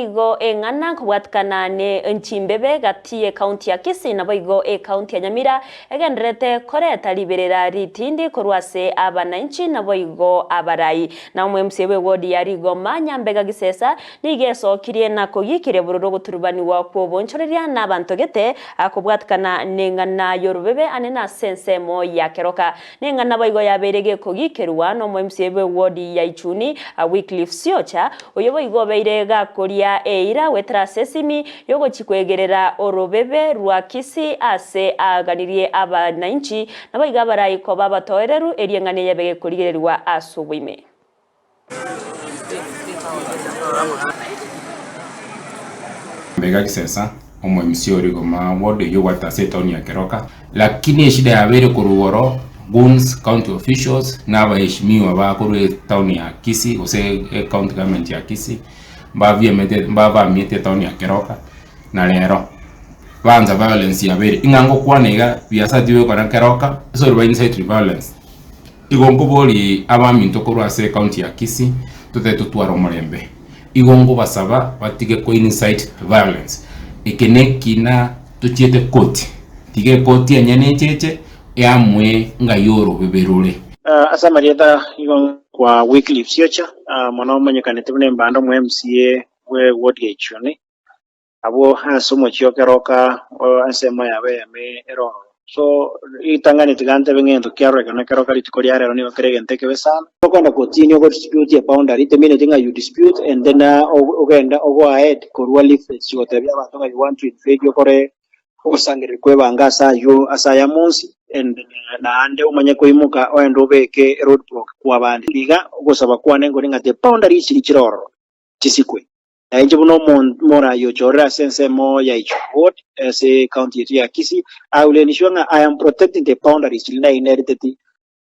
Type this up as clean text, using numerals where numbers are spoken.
Igo engana kuwatkana ne nchimbebe gati Kaunti ya Kisii na igo Kaunti ya Nyamira egenderete koreta liberera ritindi korwase abananchi na igo abarai na umwe we wodi ya rigo manyambega gisesa nigesokirie na kugikire bururo guturubani wa kubonchoreria na bantogete akubwatkana nengana yorubebe anena sensemo ya Keroka nengana igo yaberege kugikerwa no umwe we wodi ya Ichuni Wycliffe Siocha oyobo igo beirega koria eira wetra sesimi yogo chikwegerera orobebe rwa Kisii ase aganirie abananchi nabayiga barayi ko babatoereru eriengane yabege kurigererwa asubwime mbega kisesa omwe msiori goma wode yo watase town ya Keroka lakini shida ya bere kuruworo guns county officials na baheshimiwa ba kuru town ya Kisii ose county government ya Kisii mbava miete town ya Keroka na lero banza violence ya bere ingango kwanega biasa diwe kwa Keroka so rwa inside violence igongo boli abaminto korwase county ya Kisii tutetu twaro mulembe igongo basaba batige ko inside violence ikenekina tuchiete koti tige koti anyane cheche yamwe ngayoro beberule asa marieta igon kwa Wycliffe Siocha mwana mwenye kanetebune mbando mu MCA we ward ya Ichuni abo asomo chyo Keroka asema yabe ame ero so itangani tigante bengendo kyaro kana Keroka litikori arero ni bakeregente kebesana kokonda continue go dispute ya boundary temine tinga you dispute and then ogenda go ahead korwa leaflets yote abantu you want to invade yokore osangire kwebangasa yo asaya munsi and na ande umanye koimuka oendo beke roadblock kwa bandi liga gosaba kwane ngo ngate boundary chiri chiroro chisikwe na inje buno mora yo chora sense mo ya ichot as a county ya Kisii I will ensure I am protecting the boundaries in inherited